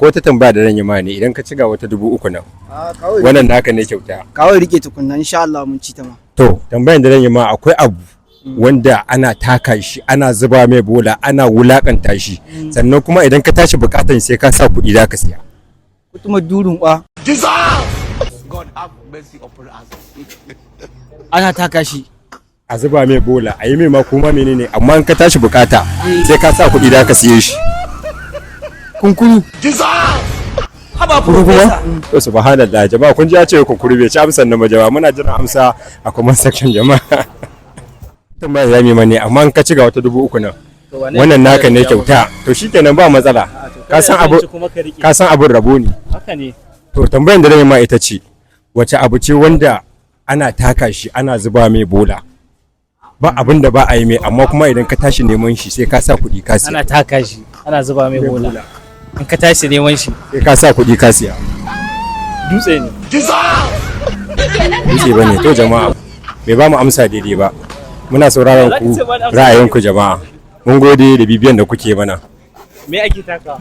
ko ta tambaya da ran yi ma ne idan ka ci ga wata 3,000 nan wannan naka ne kyauta kawai rike tukunna insha Allah mun ci ta ma. to tambayan da ran yi ma akwai abu wanda ana taka shi ana zuba mai bola ana wulakanta shi sannan kuma idan ka tashi bukatan sai ka sa kuɗi da ka siya Kutuma durun ba ana taka shi a zuba mai bola a yi mai ma kuma menene amma in ka tashi bukata sai ka sa kuɗi da ka siye shi kunkuru haba kuma to subhanallah jama'a kun ji ya ce kunkuru bai ci amsar na jama'a muna jiran amsa a comment section jama'a tambaya za mu mane amma in ka ci ga wata 3,000 nan wannan naka ne kyauta to shikenan ba matsala ka san abun rabo ne haka ne to tambayan da zan yi ma ita ce wace abu ce wanda ana taka shi ana zuba mai bola ba abin da ba a yi mai amma kuma idan ka tashi neman shi sai ka sa kuɗi ka siya ana taka shi ana zuba mai bola in ka tashi neman shi sai ka sa kuɗi ka siya dutse ne dutse bane to jama'a bai ba mu amsa daidai ba muna sauraron ku ra'ayinku jama'a mun gode da bibiyan da kuke mana me ake taka